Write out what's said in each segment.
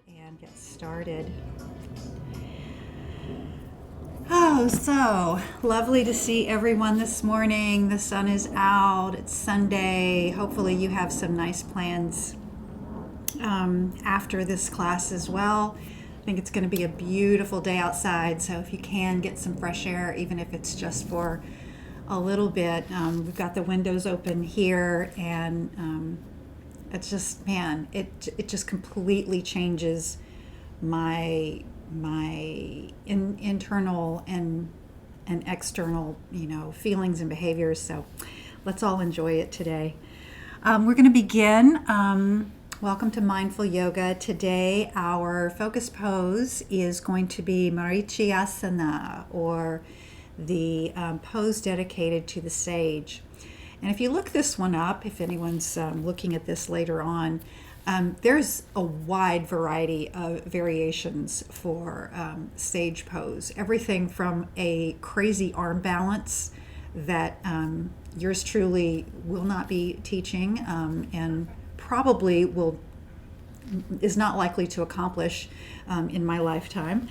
And get started. Oh, so lovely to see everyone this morning. The sun is out. It's Sunday. Hopefully, you have some nice plans after this class as well. I think it's going to be a beautiful day outside. So, if you can get some fresh air, even if it's just for a little bit, we've got the windows open here, and it's just, man, it just completely changes my internal and external, feelings and behaviors. So let's all enjoy it today. We're going to begin. Welcome to Mindful Yoga. Today, our focus pose is going to be Marichyasana, or the pose dedicated to the sage. And if you look this one up, if anyone's looking at this later on, there's a wide variety of variations for sage pose. Everything from a crazy arm balance that yours truly will not be teaching, and probably is not likely to accomplish in my lifetime.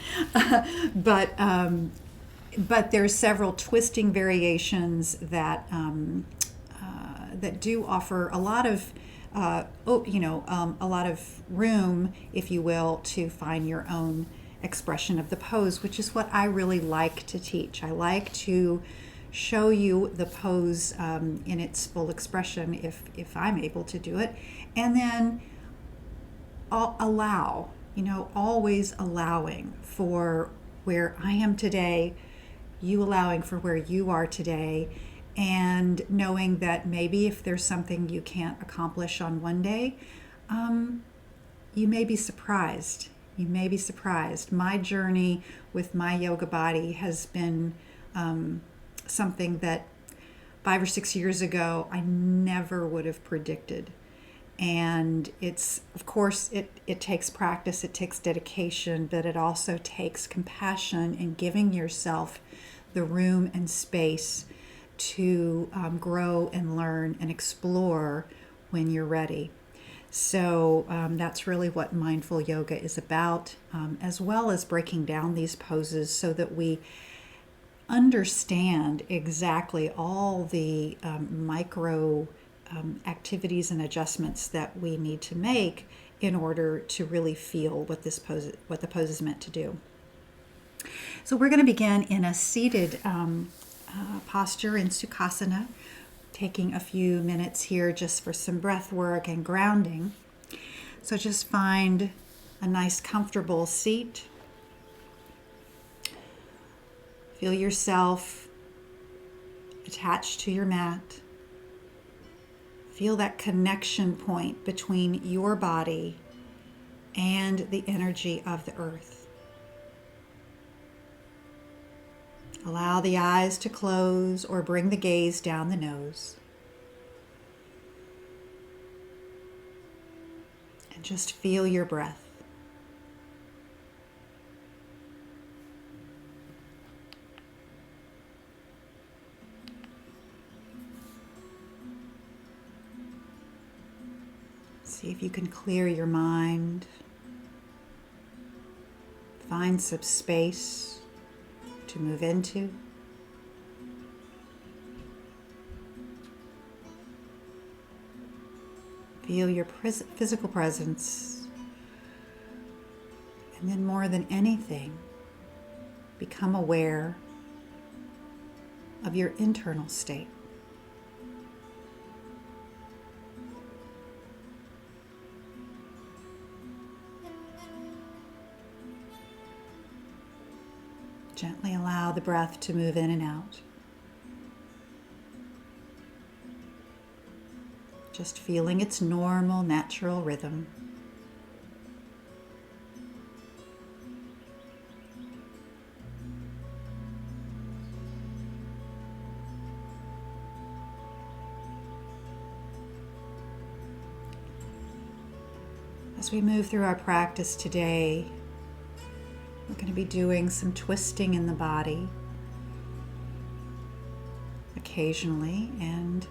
But there's several twisting variations that that do offer a lot of a lot of room, if you will, to find your own expression of the pose, which is what I really like to teach. I like to show you the pose in its full expression, if I'm able to do it, and then I'll allow, always allowing for where I am today, you allowing for where you are today, and knowing that maybe if there's something you can't accomplish on one day, you may be surprised. You may be surprised. My journey with my yoga body has been something that 5 or 6 years ago I never would have predicted. And it's, of course, it takes practice, it takes dedication, but it also takes compassion and giving yourself the room and space to grow and learn and explore when you're ready. So that's really what mindful yoga is about, as well as breaking down these poses so that we understand exactly all the micro activities and adjustments that we need to make in order to really feel what the pose is meant to do. So we're going to begin in a seated posture in Sukhasana, taking a few minutes here just for some breath work and grounding. So just find a nice comfortable seat. Feel yourself attached to your mat. Feel that connection point between your body and the energy of the earth. Allow the eyes to close or bring the gaze down the nose. And just feel your breath. See if you can clear your mind. Find some space to move into. Feel your physical presence, and then more than anything, become aware of your internal state. Gently allow the breath to move in and out. Just feeling its normal, natural rhythm. As we move through our practice today, we're going to be doing some twisting in the body occasionally, and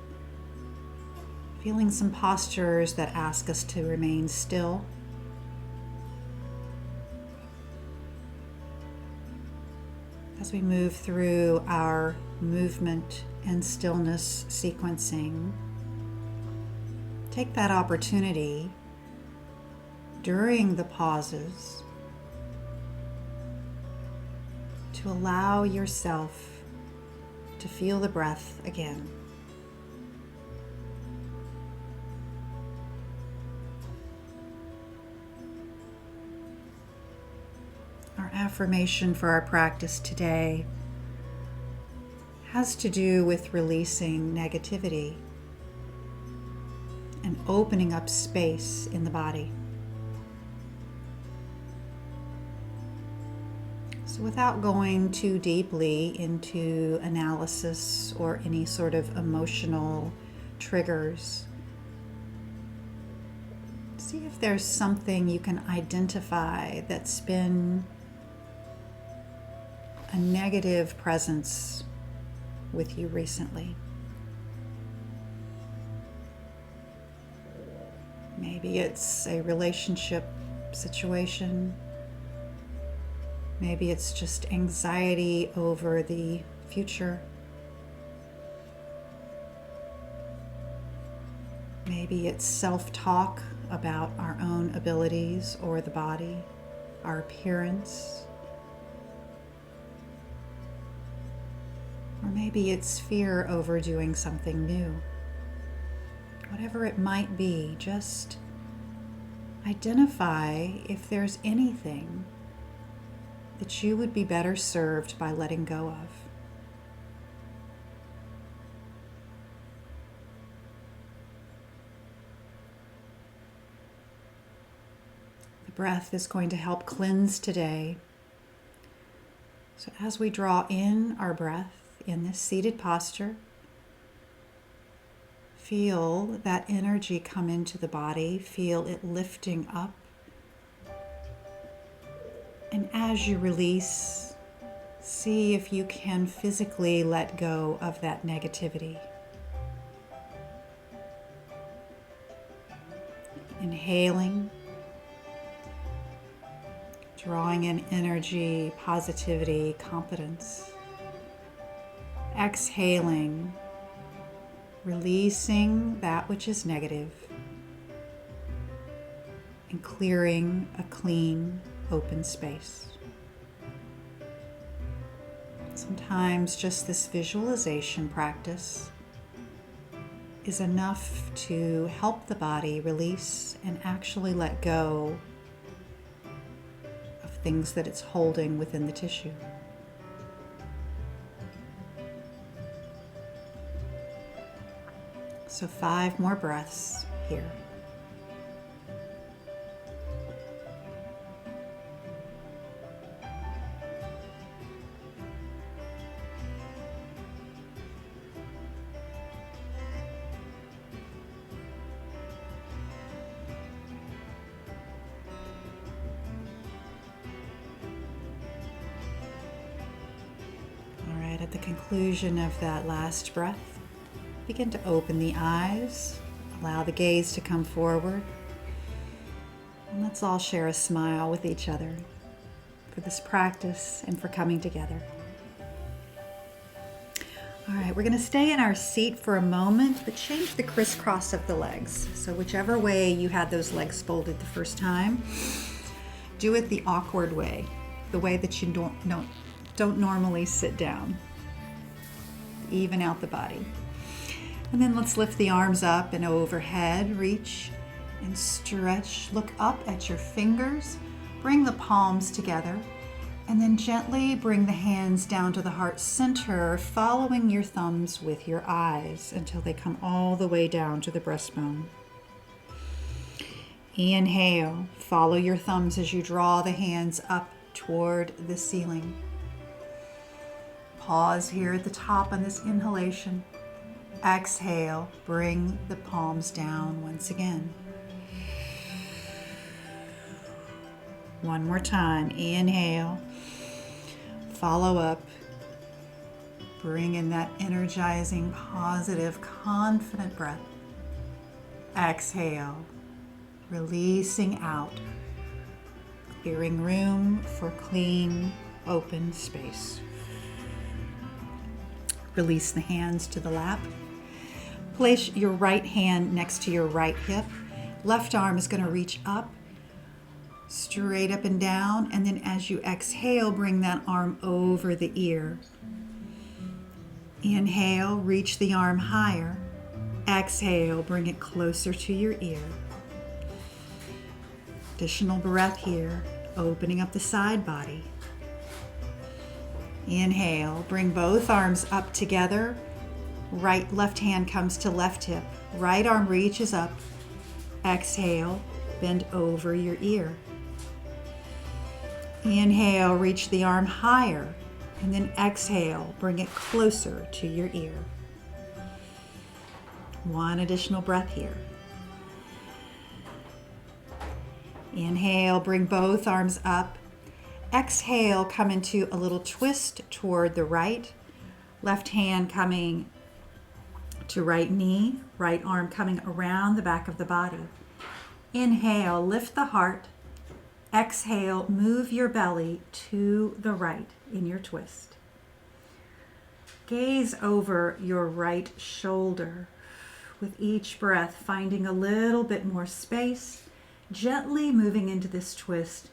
feeling some postures that ask us to remain still. As we move through our movement and stillness sequencing, take that opportunity during the pauses to allow yourself to feel the breath again. Our affirmation for our practice today has to do with releasing negativity and opening up space in the body. So without going too deeply into analysis or any sort of emotional triggers, see if there's something you can identify that's been a negative presence with you recently. Maybe it's a relationship situation. Maybe it's just anxiety over the future. Maybe it's self-talk about our own abilities or the body, our appearance. Or maybe it's fear over doing something new. Whatever it might be, just identify if there's anything that you would be better served by letting go of. The breath is going to help cleanse today. So as we draw in our breath in this seated posture, feel that energy come into the body, feel it lifting up. And as you release, see if you can physically let go of that negativity. Inhaling, drawing in energy, positivity, confidence. Exhaling, releasing that which is negative and clearing a clean, open space. Sometimes just this visualization practice is enough to help the body release and actually let go of things that it's holding within the tissue. So 5 more breaths here. All right, at the conclusion of that last breath, begin to open the eyes, allow the gaze to come forward, and let's all share a smile with each other for this practice and for coming together. All right, we're going to stay in our seat for a moment, but change the crisscross of the legs. So whichever way you had those legs folded the first time, do it the awkward way, the way that you don't normally sit down. Even out the body. And then let's lift the arms up and overhead, reach and stretch. Look up at your fingers, bring the palms together, and then gently bring the hands down to the heart center, following your thumbs with your eyes until they come all the way down to the breastbone. Inhale, follow your thumbs as you draw the hands up toward the ceiling. Pause here at the top on this inhalation. Exhale, bring the palms down once again. One more time. Inhale, follow up. Bring in that energizing, positive, confident breath. Exhale, releasing out, clearing room for clean, open space. Release the hands to the lap. Place your right hand next to your right hip. Left arm is going to reach up, straight up and down, and then as you exhale, bring that arm over the ear. Inhale, reach the arm higher. Exhale, bring it closer to your ear. Additional breath here, opening up the side body. Inhale, bring both arms up together. Left hand comes to left hip. Right arm reaches up. Exhale, bend over your ear. Inhale, reach the arm higher, and then exhale, bring it closer to your ear. One additional breath here. Inhale, bring both arms up. Exhale, come into a little twist toward the right. Left hand coming to right knee, right arm coming around the back of the body. Inhale, lift the heart. Exhale, move your belly to the right in your twist. Gaze over your right shoulder. With each breath, finding a little bit more space, gently moving into this twist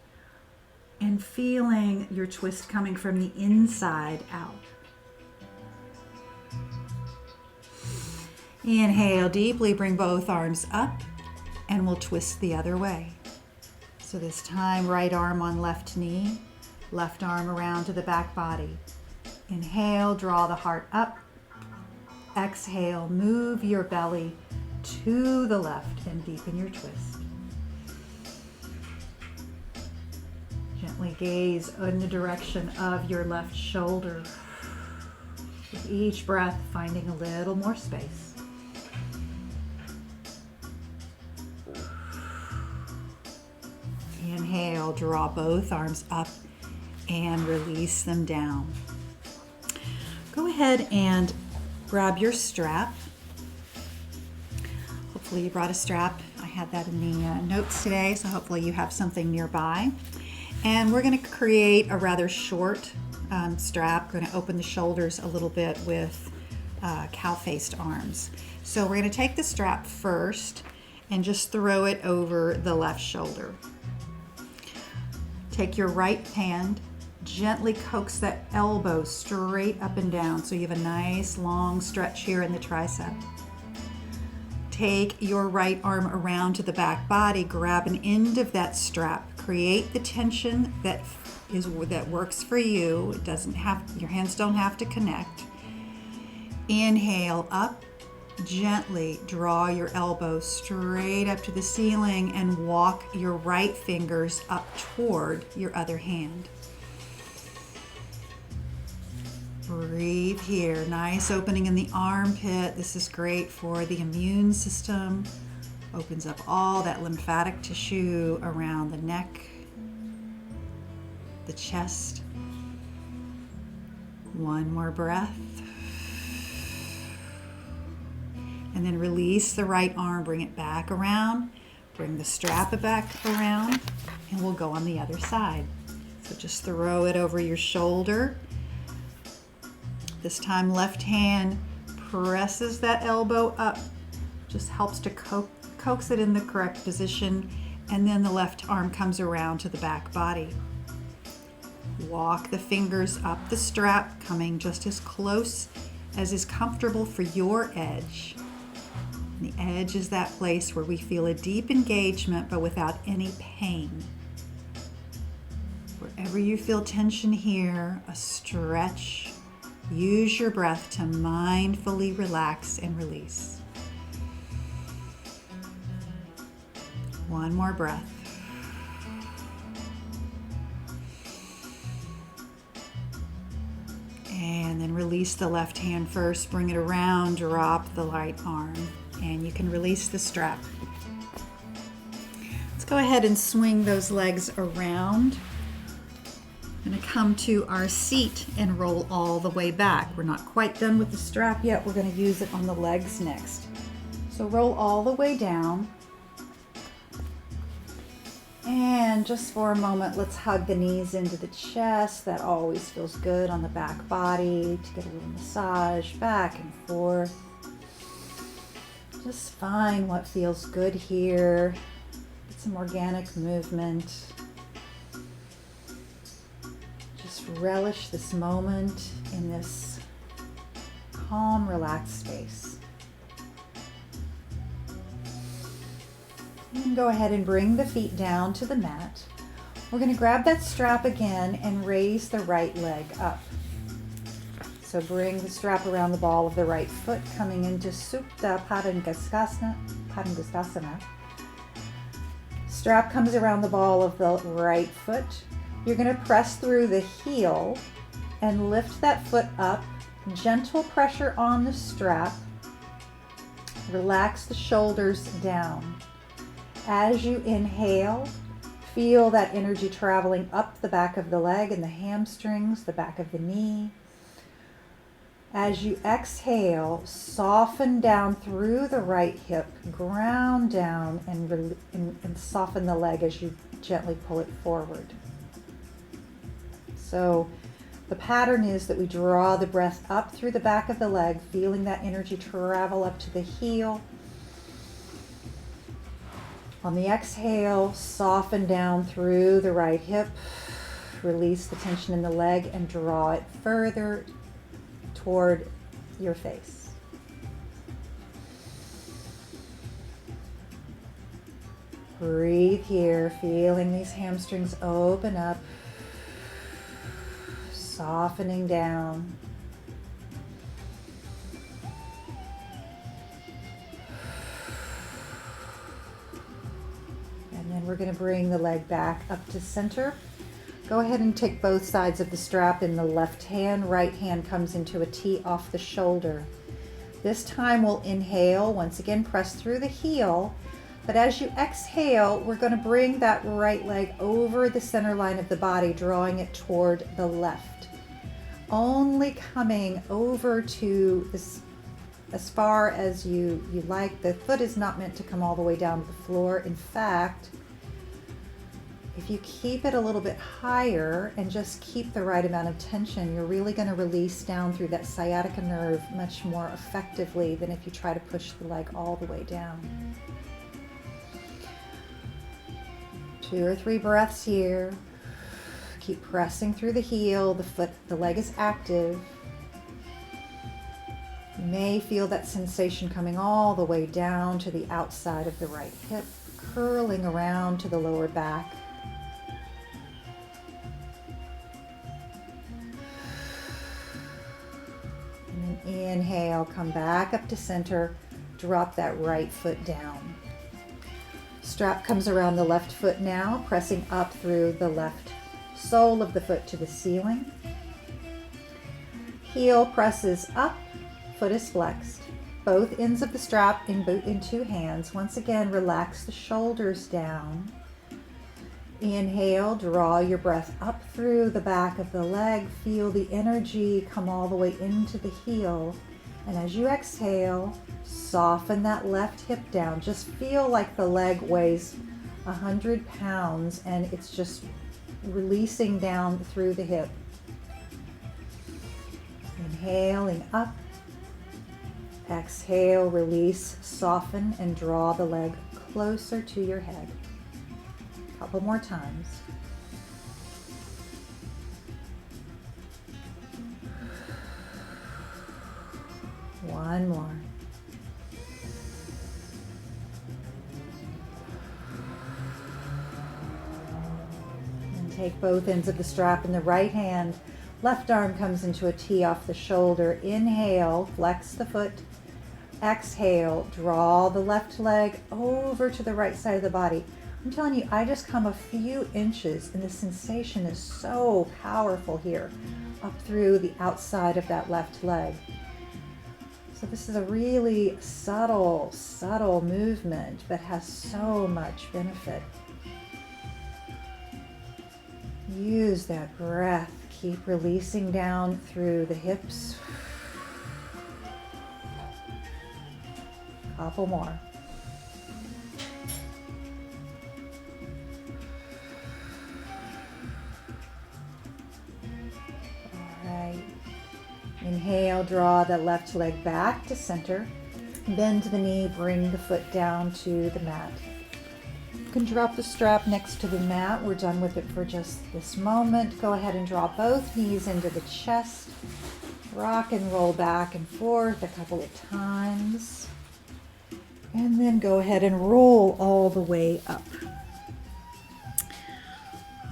and feeling your twist coming from the inside out. Inhale deeply, bring both arms up, and we'll twist the other way. So this time, right arm on left knee, left arm around to the back body. Inhale, draw the heart up. Exhale, move your belly to the left and deepen your twist. Gently gaze in the direction of your left shoulder. With each breath, finding a little more space. Inhale, draw both arms up and release them down. Go ahead and grab your strap. Hopefully you brought a strap. I had that in the notes today, so hopefully you have something nearby. And we're going to create a rather short strap. We're going to open the shoulders a little bit with cow-faced arms. So we're going to take the strap first and just throw it over the left shoulder. Take your right hand, gently coax that elbow straight up and down so you have a nice long stretch here in the tricep. Take your right arm around to the back body, grab an end of that strap, create the tension that works for you. It doesn't have, your hands don't have to connect. Inhale up, gently draw your elbow straight up to the ceiling and walk your right fingers up toward your other hand. Breathe here. Nice opening in the armpit. This is great for the immune system. Opens up all that lymphatic tissue around the neck, the chest. One more breath. And then release the right arm, bring it back around, bring the strap back around, and we'll go on the other side. So just throw it over your shoulder. This time left hand presses that elbow up, just helps to coax it in the correct position, and then the left arm comes around to the back body. Walk the fingers up the strap, coming just as close as is comfortable for your edge. The edge is that place where we feel a deep engagement but without any pain. Wherever you feel tension here, a stretch, use your breath to mindfully relax and release. One more breath. And then release the left hand first, bring it around, drop the right arm. And you can release the strap. Let's go ahead and swing those legs around. I'm going to come to our seat and roll all the way back. We're not quite done with the strap yet. We're going to use it on the legs next. So roll all the way down. And just for a moment, let's hug the knees into the chest. That always feels good on the back body to get a little massage back and forth. Just find what feels good here. Get some organic movement. Just relish this moment in this calm, relaxed space. And go ahead and bring the feet down to the mat. We're going to grab that strap again and raise the right leg up. So bring the strap around the ball of the right foot, coming into Supta Padangusthasana. Strap comes around the ball of the right foot. You're going to press through the heel and lift that foot up. Gentle pressure on the strap. Relax the shoulders down. As you inhale, feel that energy traveling up the back of the leg and the hamstrings, the back of the knee. As you exhale, soften down through the right hip, ground down, and soften the leg as you gently pull it forward. So the pattern is that we draw the breath up through the back of the leg, feeling that energy travel up to the heel. On the exhale, soften down through the right hip, release the tension in the leg and draw it further toward your face. Breathe here, feeling these hamstrings open up, softening down. And then we're going to bring the leg back up to center. Go ahead and take both sides of the strap in the left hand. Right hand comes into a T off the shoulder. This time we'll inhale, once again press through the heel, but as you exhale, we're going to bring that right leg over the center line of the body, drawing it toward the left. Only coming over to this as far as you like. The foot is not meant to come all the way down to the floor. In fact, if you keep it a little bit higher and just keep the right amount of tension, you're really going to release down through that sciatica nerve much more effectively than if you try to push the leg all the way down. 2 or 3 breaths here. Keep pressing through the heel. The leg is active. You may feel that sensation coming all the way down to the outside of the right hip, curling around to the lower back. And then inhale, come back up to center, drop that right foot down. Strap comes around the left foot now, pressing up through the left sole of the foot to the ceiling. Heel presses up, foot is flexed. Both ends of the strap in 2 hands. Once again, relax the shoulders down. Inhale, draw your breath up through the back of the leg. Feel the energy come all the way into the heel. And as you exhale, soften that left hip down. Just feel like the leg weighs 100 pounds and it's just releasing down through the hip. Inhaling up. Exhale, release, soften, and draw the leg closer to your head. A couple more times. One more. And take both ends of the strap in the right hand. Left arm comes into a T off the shoulder. Inhale, flex the foot. Exhale, draw the left leg over to the right side of the body. I'm telling you, I just come a few inches and the sensation is so powerful here, up through the outside of that left leg. So this is a really subtle movement, but has so much benefit. Use that breath. Keep releasing down through the hips. Couple more. Inhale, draw the left leg back to center. Bend the knee, bring the foot down to the mat. You can drop the strap next to the mat. We're done with it for just this moment. Go ahead and draw both knees into the chest. Rock and roll back and forth a couple of times. And then go ahead and roll all the way up.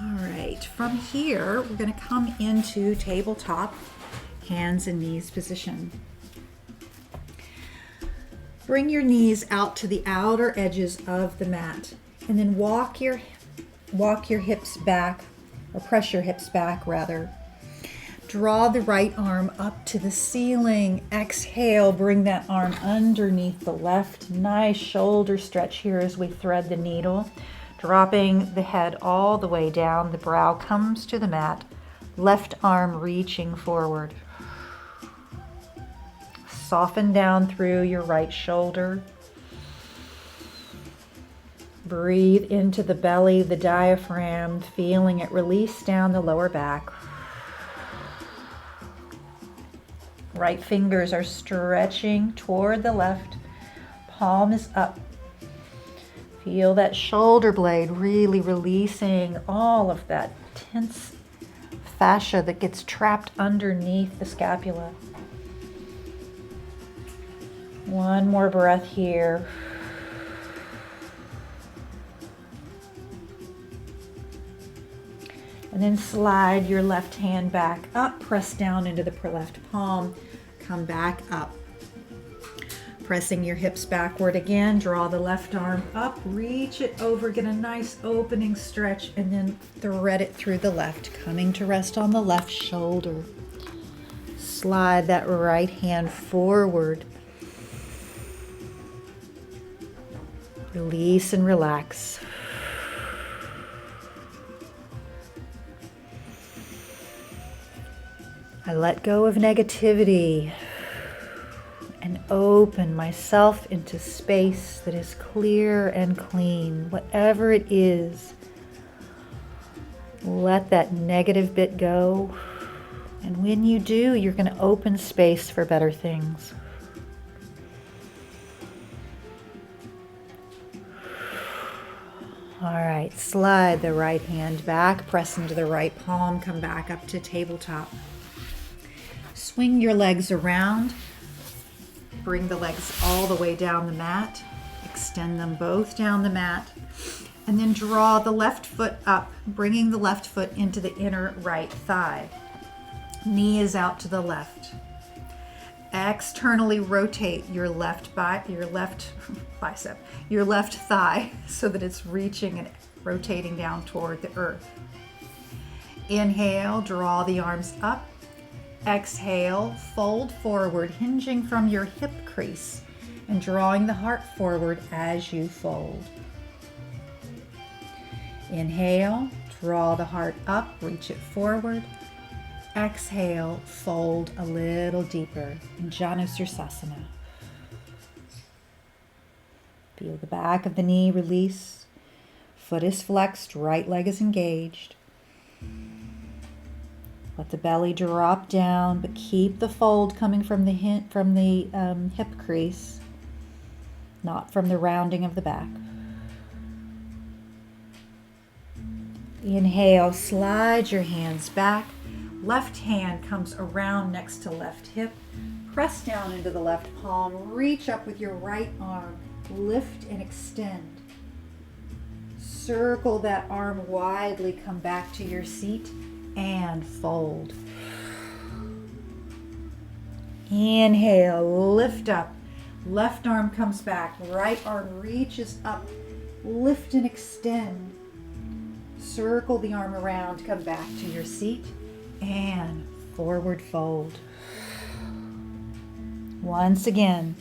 All right, from here, we're going to come into tabletop, hands and knees position. Bring your knees out to the outer edges of the mat, and then walk your hips back, or press your hips back rather. Draw the right arm up to the ceiling. Exhale, bring that arm underneath the left. Nice shoulder stretch here as we thread the needle. Dropping the head all the way down, the brow comes to the mat. Left arm reaching forward. Soften down through your right shoulder. Breathe into the belly, the diaphragm, feeling it release down the lower back. Right fingers are stretching toward the left. Palm is up. Feel that shoulder blade really releasing all of that tense fascia that gets trapped underneath the scapula. One more breath here. And then slide your left hand back up, press down into the left palm, come back up. Pressing your hips backward again, draw the left arm up, reach it over, get a nice opening stretch, and then thread it through the left, coming to rest on the left shoulder. Slide that right hand forward. Release and relax. I let go of negativity and open myself into space that is clear and clean. Whatever it is, let that negative bit go. And when you do, you're going to open space for better things. All right, slide the right hand back, press into the right palm, come back up to tabletop. Swing your legs around. Bring the legs all the way down the mat. Extend them both down the mat. And then draw the left foot up, bringing the left foot into the inner right thigh. Knee is out to the left. Externally rotate your left bicep, your left thigh, so that it's reaching and rotating down toward the earth. Inhale, draw the arms up. Exhale, fold forward, hinging from your hip crease and drawing the heart forward as you fold. Inhale, draw the heart up, reach it forward. Exhale, fold a little deeper in Janusirsasana. Feel the back of the knee release. Foot is flexed, right leg is engaged. Let the belly drop down, but keep the fold coming from the hip crease, not from the rounding of the back. Inhale, slide your hands back. Left hand comes around next to left hip. Press down into the left palm. Reach up with your right arm. Lift and extend. Circle that arm widely. Come back to your seat and fold. Inhale, lift up. Left arm comes back. Right arm reaches up. Lift and extend. Circle the arm around. Come back to your seat and forward fold. Once again,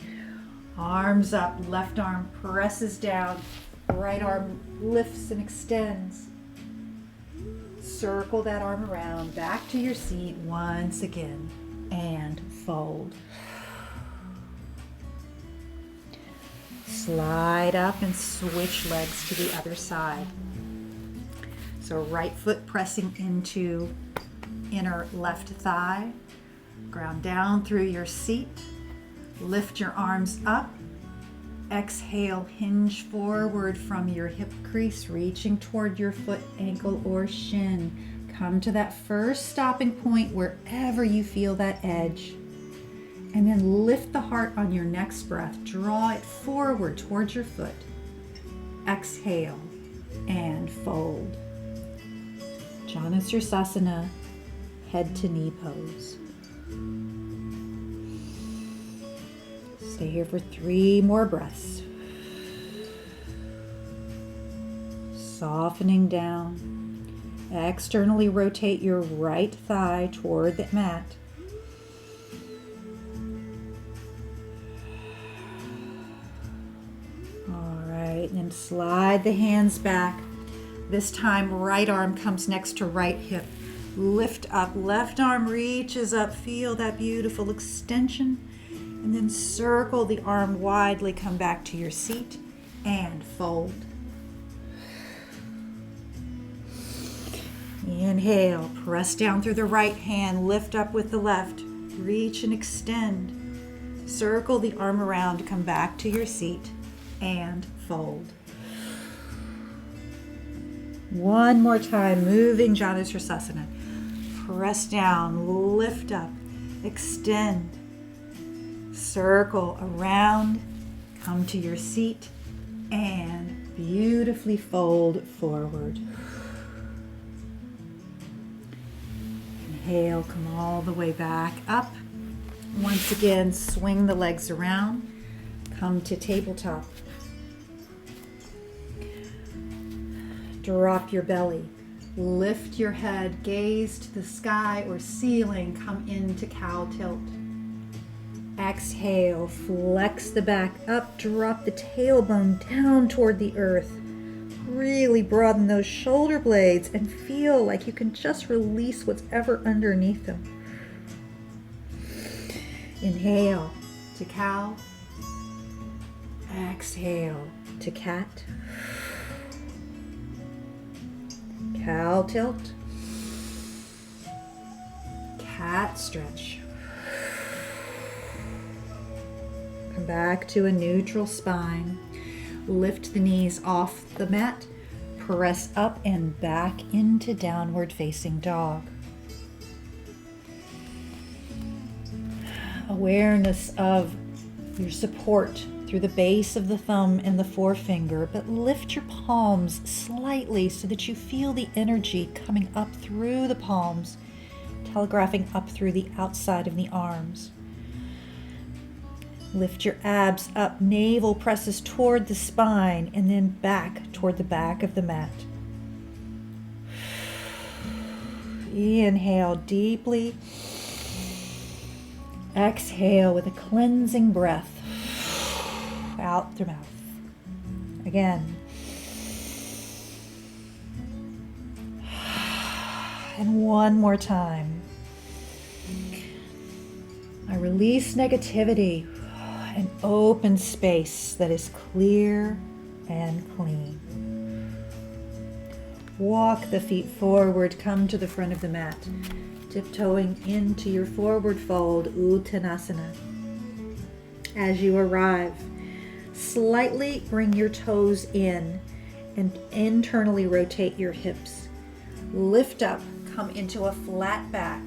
arms up, left arm presses down, right arm lifts and extends. Circle that arm around, back to your seat once again, and fold. Slide up and switch legs to the other side. So right foot pressing into inner left thigh. Ground down through your seat. Lift your arms up. Exhale, hinge forward from your hip crease, reaching toward your foot, ankle, or shin. Come to that first stopping point wherever you feel that edge. And then lift the heart on your next breath. Draw it forward towards your foot. Exhale and fold. Janusirsasana, head to knee pose. Stay here for 3 more breaths. Softening down. Externally rotate your right thigh toward the mat. All right, and then slide the hands back. This time, right arm comes next to right hip. Lift up, left arm reaches up. Feel that beautiful extension. And then circle the arm widely, come back to your seat and fold. Inhale, press down through the right hand, lift up with the left, reach and extend. Circle the arm around, come back to your seat and fold. One more time, moving Janusirsasana. Press down, lift up, extend. Circle around, come to your seat, and beautifully fold forward. Inhale, come all the way back up. Once again, swing the legs around, come to tabletop. Drop your belly, lift your head, gaze to the sky or ceiling, come into cow tilt. Exhale, flex the back up, drop the tailbone down toward the earth. Really broaden those shoulder blades and feel like you can just release what's ever underneath them. Inhale to cow. Exhale to cat. Cow tilt. Cat stretch. Come back to a neutral spine. Lift the knees off the mat. Press up and back into downward facing dog. Awareness of your support through the base of the thumb and the forefinger, but lift your palms slightly so that you feel the energy coming up through the palms, telegraphing up through the outside of the arms. Lift your abs up, navel presses toward the spine, and then back toward the back of the mat. Inhale deeply. Exhale with a cleansing breath out through mouth. Again. And one more time. I release negativity and open space that is clear and clean. Walk the feet forward, come to the front of the mat, tiptoeing into your forward fold, Uttanasana. As you arrive, slightly bring your toes in and internally rotate your hips. Lift up, come into a flat back.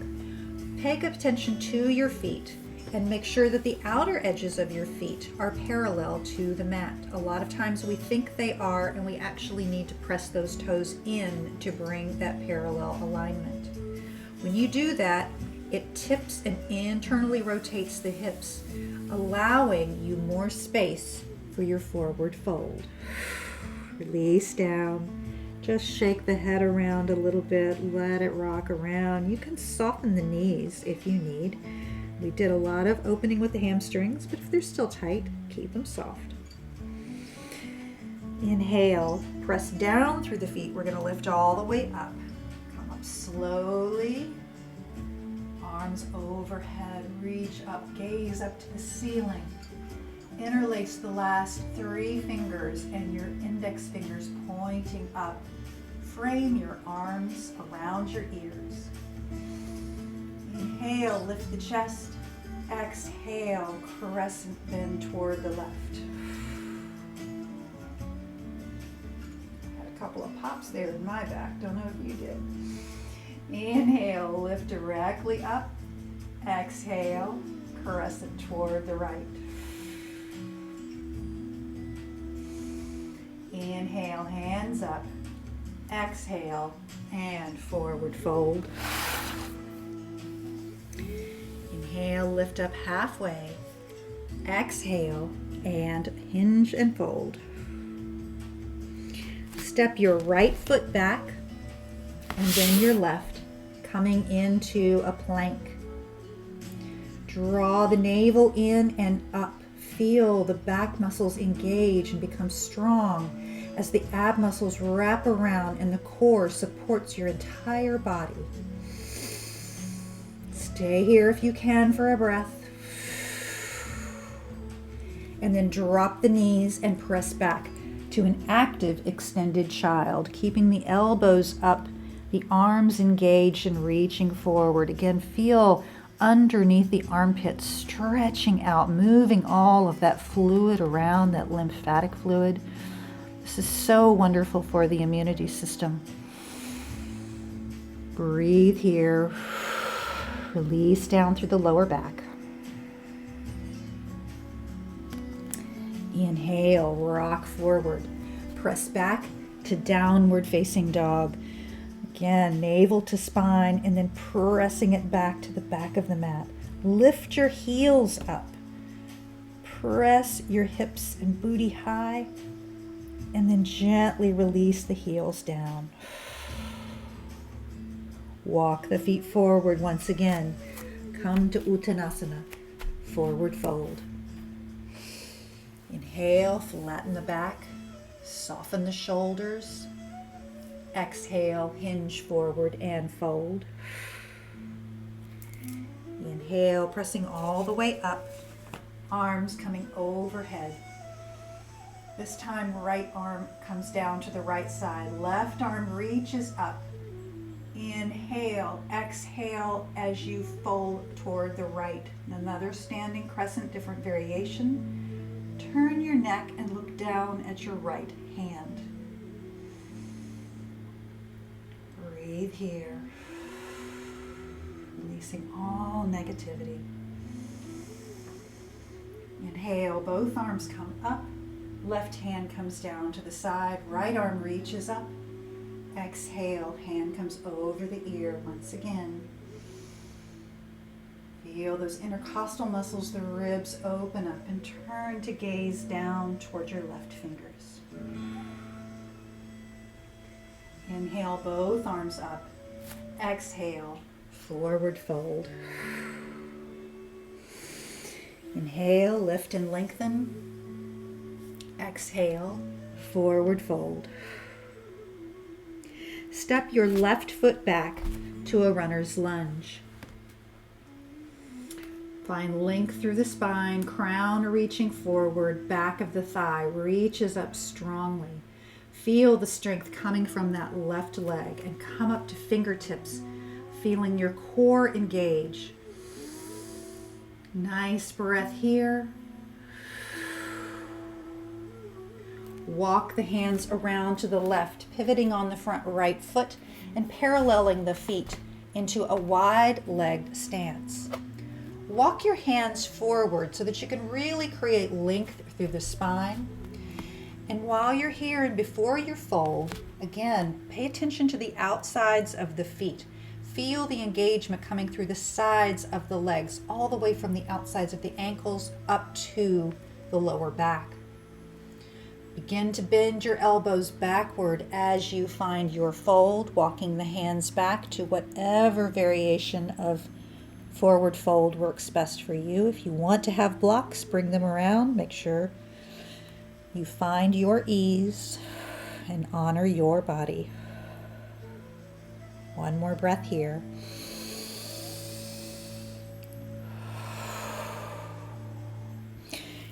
Pay attention to your feet and make sure that the outer edges of your feet are parallel to the mat. A lot of times we think they are, and we actually need to press those toes in to bring that parallel alignment. When you do that, it tips and internally rotates the hips, allowing you more space for your forward fold. Release down. Just shake the head around a little bit, let it rock around. You can soften the knees if you need. We did a lot of opening with the hamstrings, but if they're still tight, keep them soft. Inhale, press down through the feet. We're going to lift all the way up. Come up slowly. Arms overhead, reach up, gaze up to the ceiling. Interlace the last 3 fingers and your index fingers pointing up. Frame your arms around your ears. Inhale, lift the chest. Exhale, crescent bend toward the left. Had a couple of pops there in my back. Don't know if you did. Inhale, lift directly up. Exhale, crescent toward the right. Inhale, hands up. Exhale, and forward fold. Inhale, lift up halfway. Exhale, and hinge and fold. Step your right foot back, and then your left, coming into a plank. Draw the navel in and up. Feel the back muscles engage and become strong as the ab muscles wrap around and the core supports your entire body. Stay here if you can for a breath. And then drop the knees and press back to an active extended child, keeping the elbows up, the arms engaged and reaching forward. Again, feel underneath the armpits, stretching out, moving all of that fluid around, that lymphatic fluid. This is so wonderful for the immunity system. Breathe here. Release down through the lower back. Inhale, rock forward. Press back to downward facing dog. Again, navel to spine, and then pressing it back to the back of the mat. Lift your heels up. Press your hips and booty high, and then gently release the heels down. Walk the feet forward once again. Come to Uttanasana, forward fold. Inhale, flatten the back, soften the shoulders. Exhale, hinge forward and fold. Inhale, pressing all the way up, arms coming overhead. This time, right arm comes down to the right side. Left arm reaches up. Inhale, exhale as you fold toward the right. Another standing crescent, different variation. Turn your neck and look down at your right hand. Breathe here, releasing all negativity. Inhale, both arms come up, left hand comes down to the side, right arm reaches up. Exhale, hand comes over the ear once again. Feel those intercostal muscles, the ribs open up and turn to gaze down toward your left fingers. Inhale, both arms up. Exhale, forward fold. Inhale, lift and lengthen. Exhale, forward fold. Step your left foot back to a runner's lunge. Find length through the spine, crown reaching forward, back of the thigh reaches up strongly. Feel the strength coming from that left leg and come up to fingertips, feeling your core engage. Nice breath here. Walk the hands around to the left, pivoting on the front right foot and paralleling the feet into a wide-legged stance. Walk your hands forward so that you can really create length through the spine. And while you're here and before you fold, again, pay attention to the outsides of the feet. Feel the engagement coming through the sides of the legs, all the way from the outsides of the ankles up to the lower back. Begin to bend your elbows backward as you find your fold, walking the hands back to whatever variation of forward fold works best for you. If you want to have blocks, bring them around. Make sure you find your ease and honor your body. One more breath here.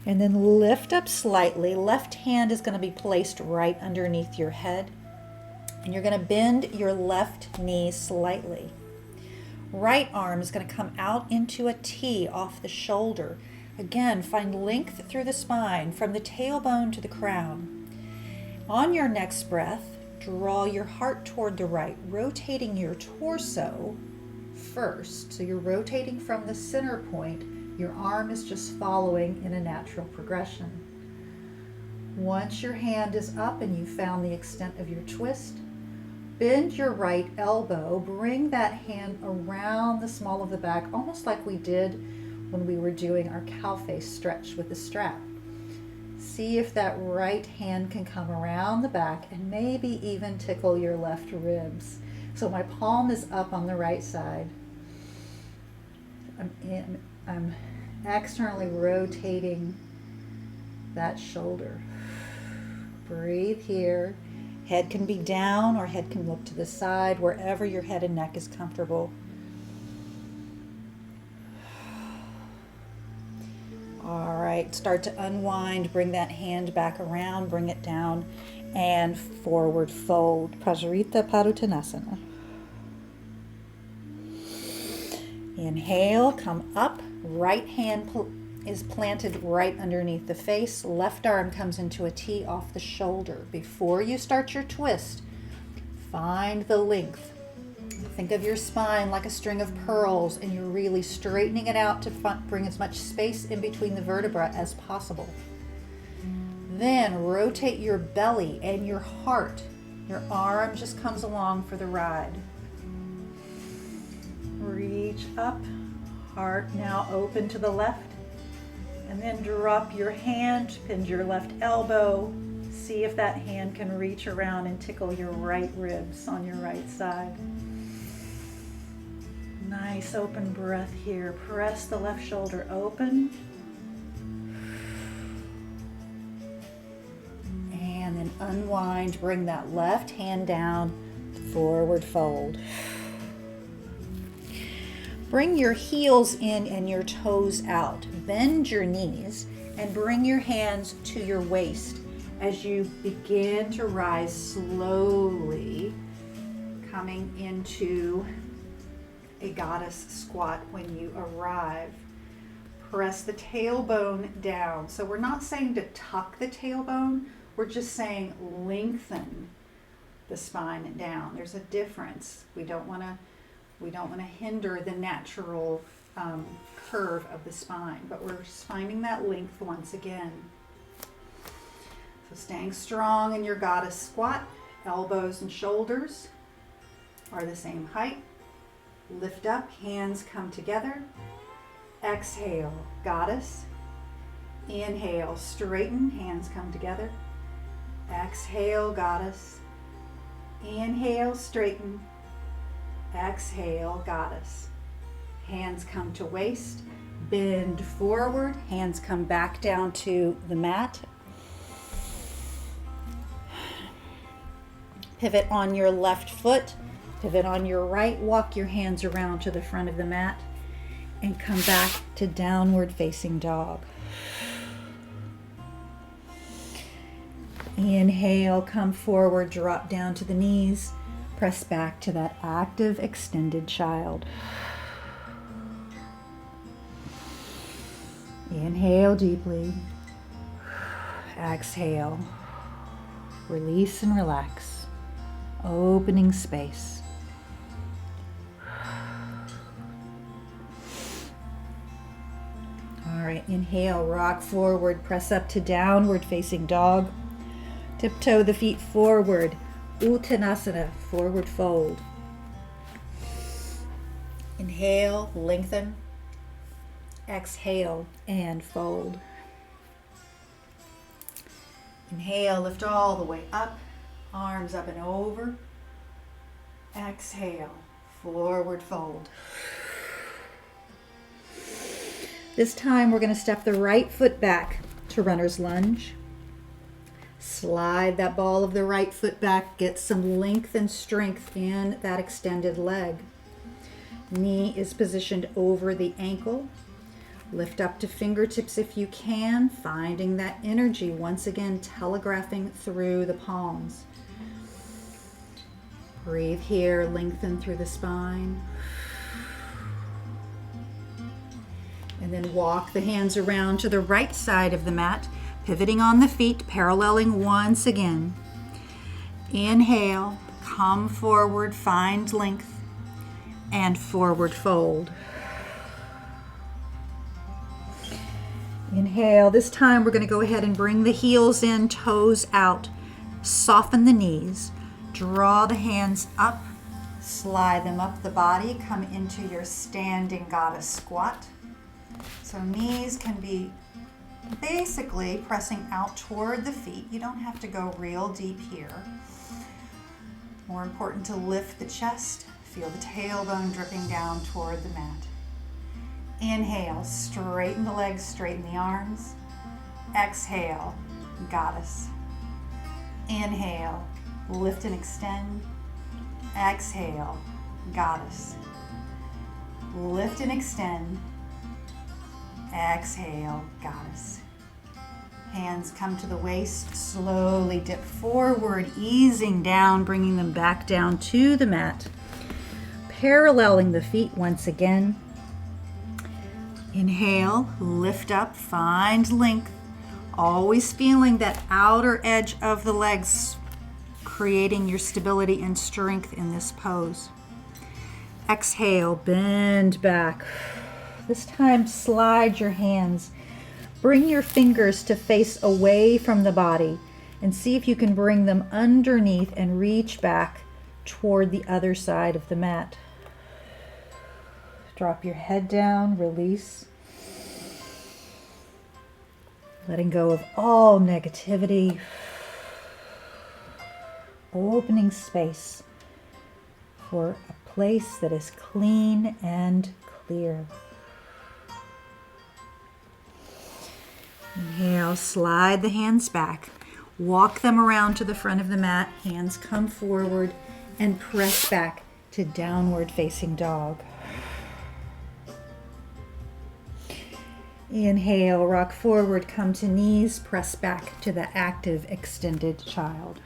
And then lift up slightly. Left hand is going to be placed right underneath your head. And you're going to bend your left knee slightly. Right arm is going to come out into a T off the shoulder. Again, find length through the spine from the tailbone to the crown. On your next breath, draw your heart toward the right, rotating your torso first. So you're rotating from the center point. Your arm is just following in a natural progression. Once your hand is up and you've found the extent of your twist, bend your right elbow, bring that hand around the small of the back, almost like we did when we were doing our cow face stretch with the strap. See if that right hand can come around the back and maybe even tickle your left ribs. So my palm is up on the right side. I'm externally rotating that shoulder. Breathe here. Head can be down or head can look to the side, wherever your head and neck is comfortable. All right, start to unwind, bring that hand back around, bring it down, and forward fold, Prajvarita Padottanasana. Inhale, come up, right hand is planted right underneath the face, left arm comes into a T off the shoulder. Before you start your twist, find the length. Think of your spine like a string of pearls, and you're really straightening it out to bring as much space in between the vertebrae as possible. Then rotate your belly and your heart. Your arm just comes along for the ride. Reach up, heart now open to the left, and then drop your hand, bend your left elbow. See if that hand can reach around and tickle your right ribs on your right side. Nice open breath here. Press the left shoulder open. And then unwind, bring that left hand down, forward fold. Bring your heels in and your toes out. Bend your knees and bring your hands to your waist as you begin to rise slowly, coming into a goddess squat. When you arrive, press the tailbone down. So we're not saying to tuck the tailbone, we're just saying lengthen the spine down. There's a difference. We don't want to hinder the natural curve of the spine, but we're just finding that length once again. So staying strong in your goddess squat, elbows and shoulders are the same height. Lift up, hands come together. Exhale, goddess. Inhale, straighten, hands come together. Exhale, goddess. Inhale, straighten. Exhale, goddess. Hands come to waist. Bend forward, hands come back down to the mat. Pivot on your left foot. Pivot on your right, walk your hands around to the front of the mat and come back to downward facing dog. Inhale, come forward, drop down to the knees, press back to that active extended child. Inhale deeply. Exhale. Release and relax. Opening space. All right, inhale, rock forward, press up to downward facing dog. Tiptoe the feet forward, Uttanasana, forward fold. Inhale, lengthen. Exhale and fold. Inhale, lift all the way up, arms up and over. Exhale, forward fold. This time we're going to step the right foot back to runner's lunge. Slide that ball of the right foot back, get some length and strength in that extended leg. Knee is positioned over the ankle. Lift up to fingertips if you can, finding that energy, once again telegraphing through the palms. Breathe here, lengthen through the spine. And then walk the hands around to the right side of the mat, pivoting on the feet, paralleling once again. Inhale, come forward, find length, and forward fold. Inhale. This time we're going to go ahead and bring the heels in, toes out. Soften the knees. Draw the hands up. Slide them up the body. Come into your standing goddess squat. So knees can be basically pressing out toward the feet. You don't have to go real deep here. More important to lift the chest. Feel the tailbone dripping down toward the mat. Inhale, straighten the legs, straighten the arms. Exhale, goddess. Inhale, lift and extend. Exhale, goddess. Lift and extend. Exhale, goddess. Hands come to the waist, slowly dip forward, easing down, bringing them back down to the mat. Paralleling the feet once again. Inhale, lift up, find length. Always feeling that outer edge of the legs, creating your stability and strength in this pose. Exhale, bend back. This time, slide your hands. Bring your fingers to face away from the body and see if you can bring them underneath and reach back toward the other side of the mat. Drop your head down, release. Letting go of all negativity. Opening space for a place that is clean and clear. Inhale, slide the hands back. Walk them around to the front of the mat. Hands come forward and press back to downward facing dog. Inhale, rock forward, come to knees, press back to the active extended child.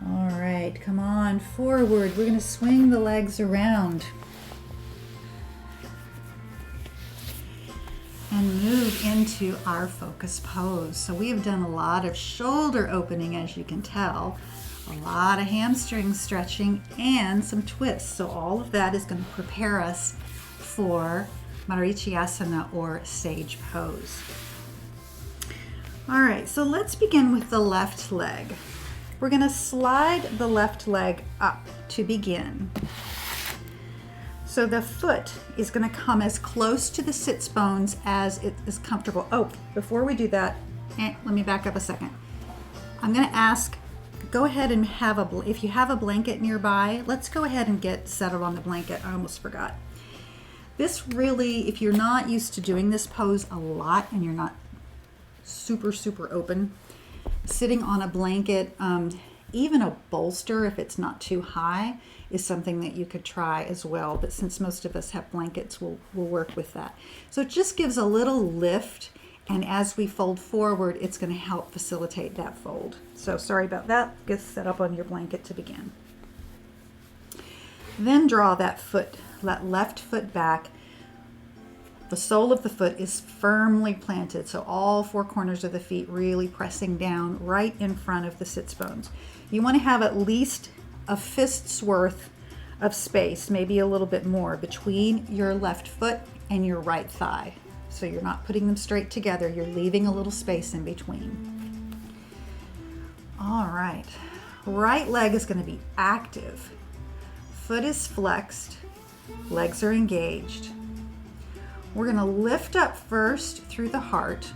All right, come on forward. We're going to swing the legs around and move into our focus pose. So we have done a lot of shoulder opening, as you can tell. A lot of hamstring stretching and some twists. So all of that is going to prepare us for Marichyasana or sage pose. All right, so let's begin with the left leg. We're going to slide the left leg up to begin. So the foot is going to come as close to the sits bones as it is comfortable. Oh, before we do that, let me back up a second. I'm going to ask, go ahead and if you have a blanket nearby, let's go ahead and get settled on the blanket. I almost forgot. This really, if you're not used to doing this pose a lot and you're not super open, sitting on a blanket, even a bolster if it's not too high, is something that you could try as well. But since most of us have blankets, we'll work with that. So it just gives a little lift. And as we fold forward, it's going to help facilitate that fold. So sorry about that. Get set up on your blanket to begin. Then draw that left foot back. The sole of the foot is firmly planted. So all four corners of the feet really pressing down right in front of the sits bones. You want to have at least a fist's worth of space, maybe a little bit more, between your left foot and your right thigh. So you're not putting them straight together, you're leaving a little space in between. All right, right leg is going to be active. Foot is flexed, legs are engaged. We're going to lift up first through the heart.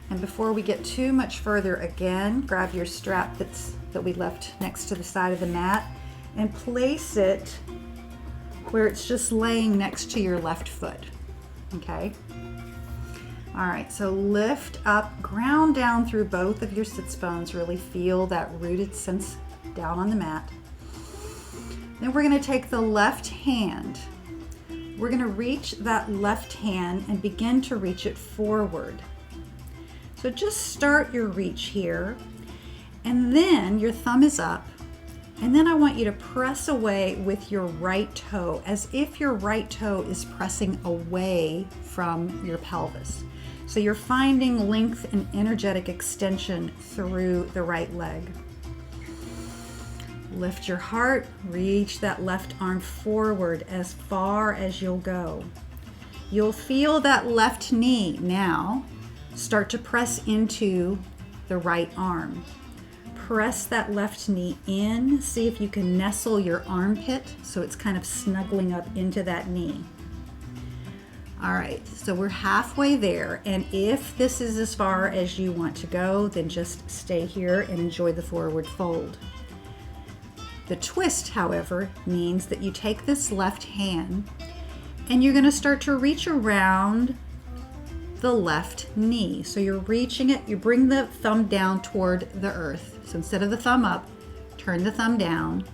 And before we get too much further, again, grab your strap that we left next to the side of the mat and place it where it's just laying next to your left foot. Okay? All right, so lift up, ground down through both of your sits bones. Really feel that rooted sense down on the mat. Then we're going to take the left hand. We're going to reach that left hand and begin to reach it forward. So just start your reach here, and then your thumb is up. And then I want you to press away with your right toe as if your right toe is pressing away from your pelvis. So you're finding length and energetic extension through the right leg. Lift your heart, reach that left arm forward as far as you'll go. You'll feel that left knee now start to press into the right arm. Press that left knee in. See if you can nestle your armpit so it's kind of snuggling up into that knee. All right, so we're halfway there, and if this is as far as you want to go, then just stay here and enjoy the forward fold. The twist, however, means that you take this left hand and you're going to start to reach around the left knee. So you're reaching it, you bring the thumb down toward the earth. So instead of the thumb up, turn the thumb down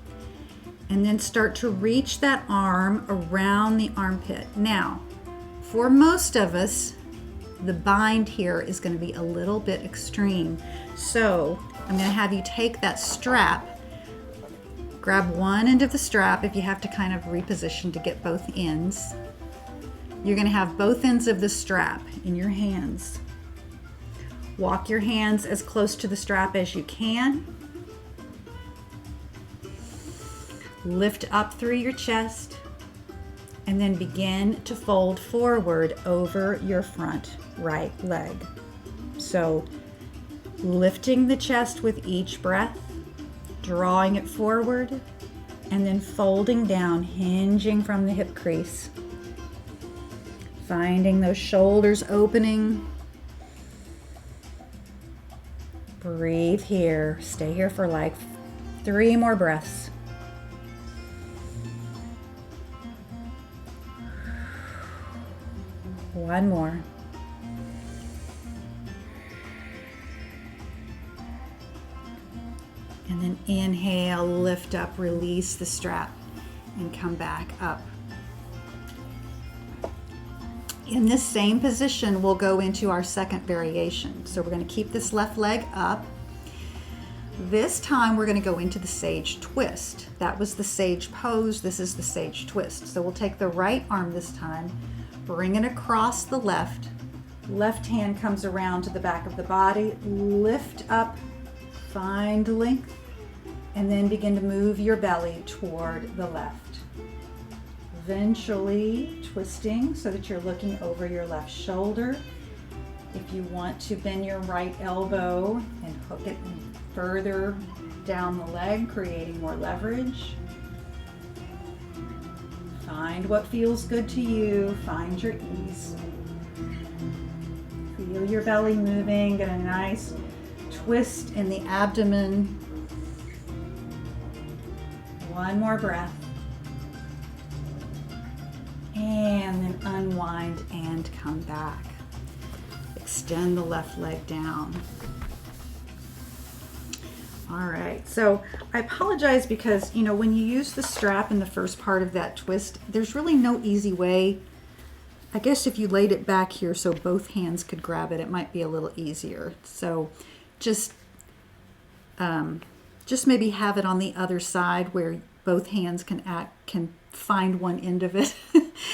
and then start to reach that arm around the armpit. Now, for most of us, the bind here is going to be a little bit extreme. So I'm going to have you take that strap, grab one end of the strap if you have to kind of reposition to get both ends. You're going to have both ends of the strap in your hands. Walk your hands as close to the strap as you can. Lift up through your chest and then begin to fold forward over your front right leg. So lifting the chest with each breath, drawing it forward, and then folding down, hinging from the hip crease. Finding those shoulders opening. Breathe here. Stay here for like 3 more breaths. One more. And then inhale, lift up, release the strap, and come back up. In this same position, we'll go into our second variation. So we're going to keep this left leg up. This time we're going to go into the sage twist. That was the sage pose. This is the sage twist. So we'll take the right arm this time, bring it across the left. Left hand comes around to the back of the body. Lift up, find length, and then begin to move your belly toward the left. Eventually twisting so that you're looking over your left shoulder. If you want to bend your right elbow and hook it further down the leg, creating more leverage. Find what feels good to you. Find your ease. Feel your belly moving. Get a nice twist in the abdomen. One more breath. And then unwind and come back. Extend the left leg down. All right, so I apologize because, when you use the strap in the first part of that twist, there's really no easy way. I guess if you laid it back here so both hands could grab it, it might be a little easier. So just maybe have it on the other side where both hands can find one end of it.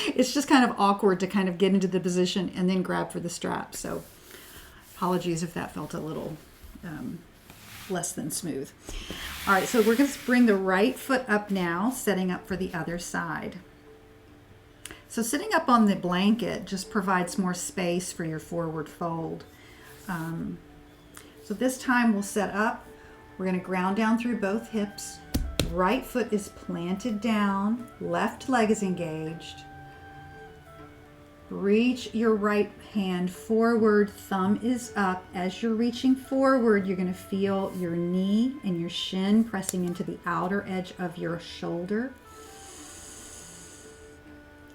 It's just kind of awkward to kind of get into the position and then grab for the strap. So apologies if that felt a little less than smooth. All right, so we're going to bring the right foot up now, setting up for the other side. So sitting up on the blanket just provides more space for your forward fold. So this time we'll set up. We're going to ground down through both hips. Right foot is planted down, left leg is engaged. Reach your right hand forward, thumb is up. As you're reaching forward, you're going to feel your knee and your shin pressing into the outer edge of your shoulder.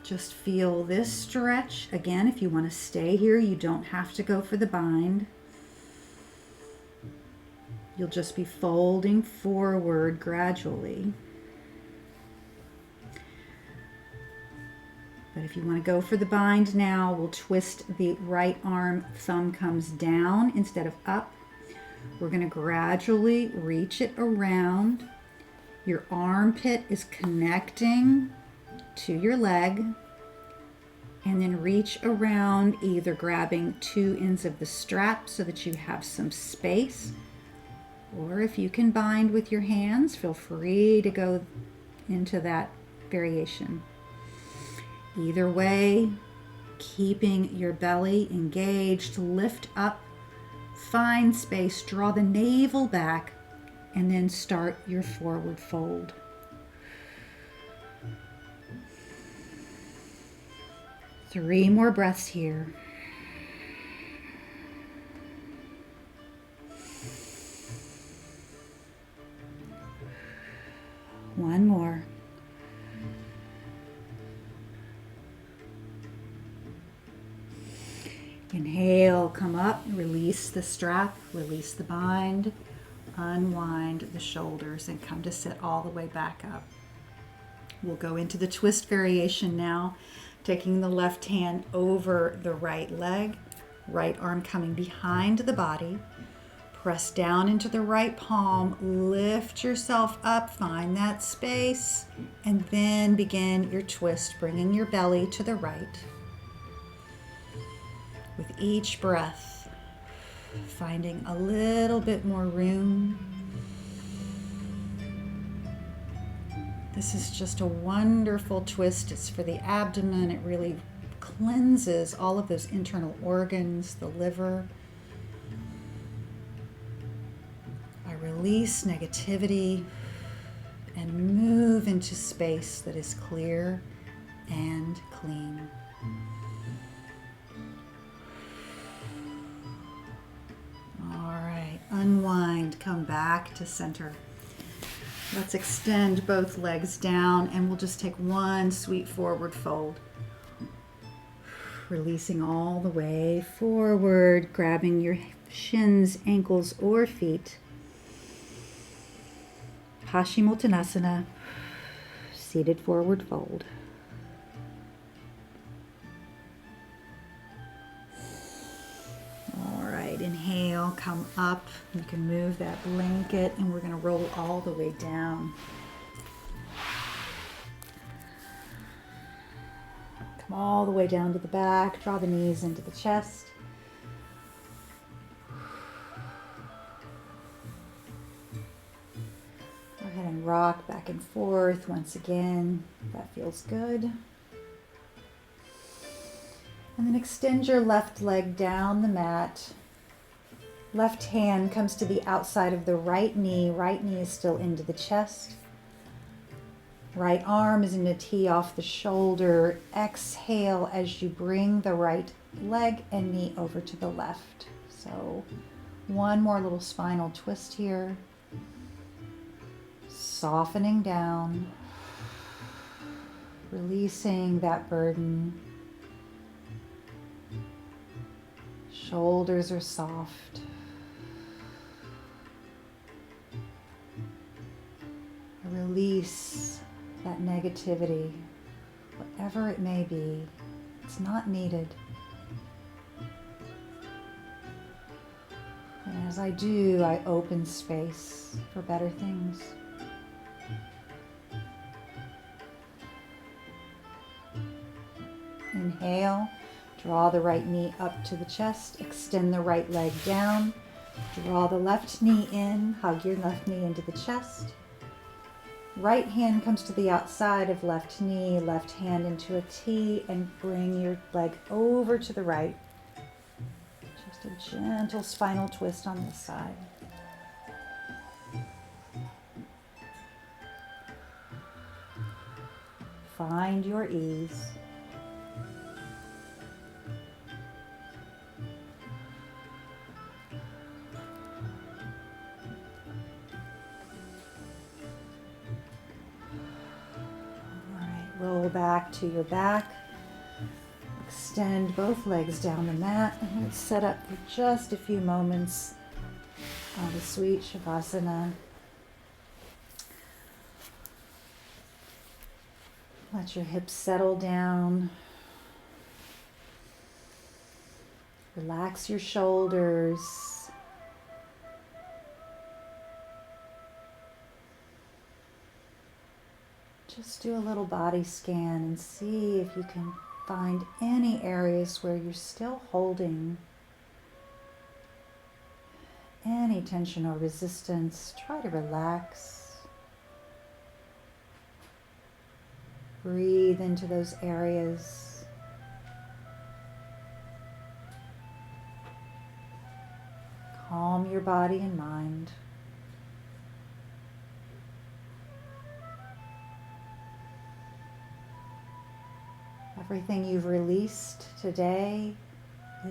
Just feel this stretch. Again, if you want to stay here, you don't have to go for the bind. You'll just be folding forward gradually. But if you want to go for the bind now, we'll twist the right arm, thumb comes down instead of up. We're going to gradually reach it around Your armpit is connecting to your leg, and then reach around, either grabbing two ends of the strap so that you have some space, or if you can bind with your hands, feel free to go into that variation. Either way, keeping your belly engaged, lift up, find space, draw the navel back, and then start your forward fold. Three more breaths here. One more. Inhale, come up, release the strap, release the bind, unwind the shoulders, and come to sit all the way back up. We'll go into the twist variation now, taking the left hand over the right leg, right arm coming behind the body. Press down into the right palm, lift yourself up, find that space, and then begin your twist, bringing your belly to the right. With each breath, finding a little bit more room. This is just a wonderful twist. It's for the abdomen. It really cleanses all of those internal organs, the liver. I release negativity and move into space that is clear and clean. All right, unwind, come back to center. Let's extend both legs down, and we'll just take one sweet forward fold. Releasing all the way forward, grabbing your shins, ankles, or feet. Paschimottanasana, seated forward fold. All right, inhale, come up. You can move that blanket, and we're going to roll all the way down. Come all the way down to the back, draw the knees into the chest. Go ahead and rock back and forth once again. That feels good. And then extend your left leg down the mat. Left hand comes to the outside of the right knee. Right knee is still into the chest. Right arm is in a T off the shoulder. Exhale as you bring the right leg and knee over to the left. So one more little spinal twist here. Softening down. Releasing that burden. Shoulders are soft. Release that negativity, whatever it may be. It's not needed. And as I do, I open space for better things. Inhale. Draw the right knee up to the chest, extend the right leg down, draw the left knee in, hug your left knee into the chest. Right hand comes to the outside of left knee, left hand into a T, and bring your leg over to the right. Just a gentle spinal twist on this side. Find your ease. Roll back to your back. Extend both legs down the mat. And let's set up for just a few moments on the sweet Shavasana. Let your hips settle down. Relax your shoulders. Just do a little body scan and see if you can find any areas where you're still holding any tension or resistance. Try to relax. Breathe into those areas. Calm your body and mind. Everything you've released today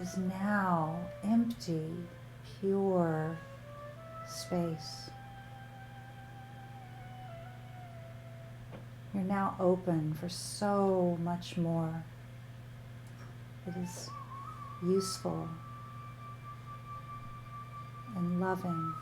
is now empty, pure space. You're now open for so much more. It is useful and loving.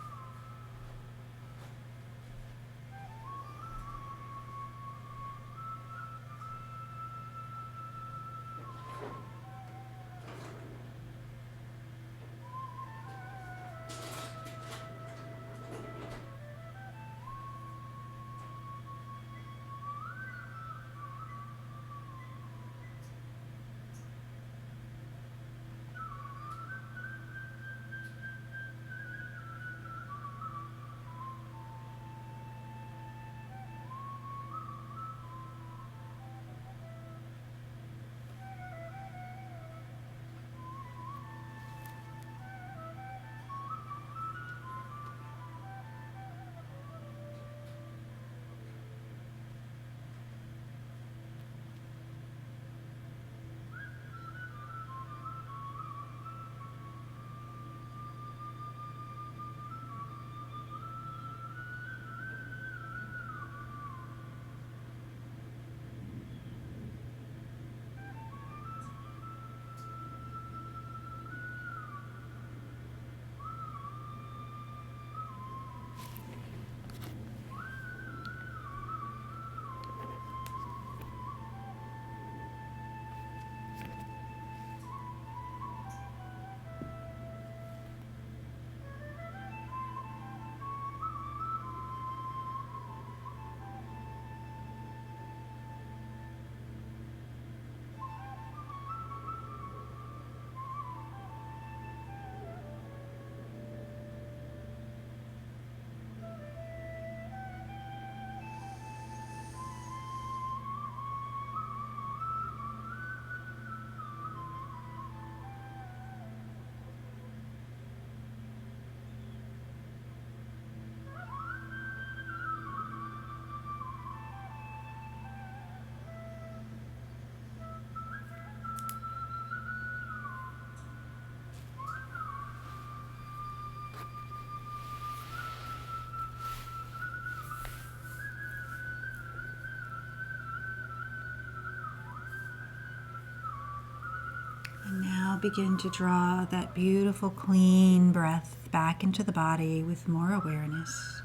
Now begin to draw that beautiful, clean breath back into the body with more awareness.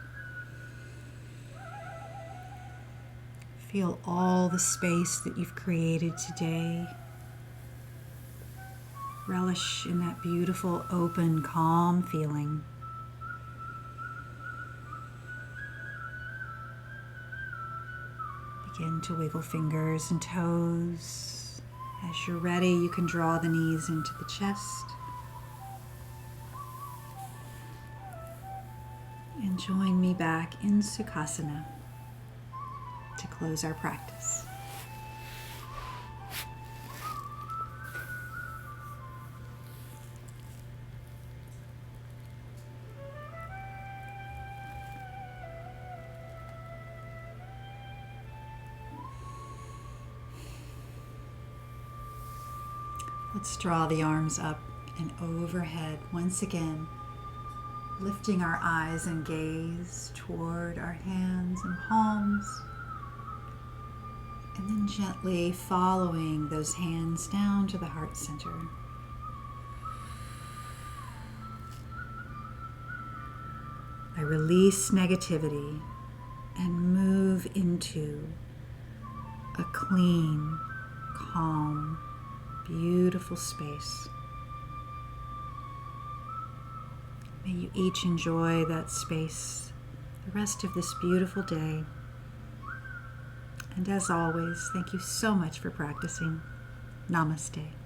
Feel all the space that you've created today. Relish in that beautiful, open, calm feeling. Begin to wiggle fingers and toes. As you're ready, you can draw the knees into the chest. And join me back in Sukhasana to close our practice. Let's draw the arms up and overhead once again, lifting our eyes and gaze toward our hands and palms, and then gently following those hands down to the heart center. I release negativity and move into a clean, calm, beautiful space. May you each enjoy that space the rest of this beautiful day. And as always, thank you so much for practicing. Namaste.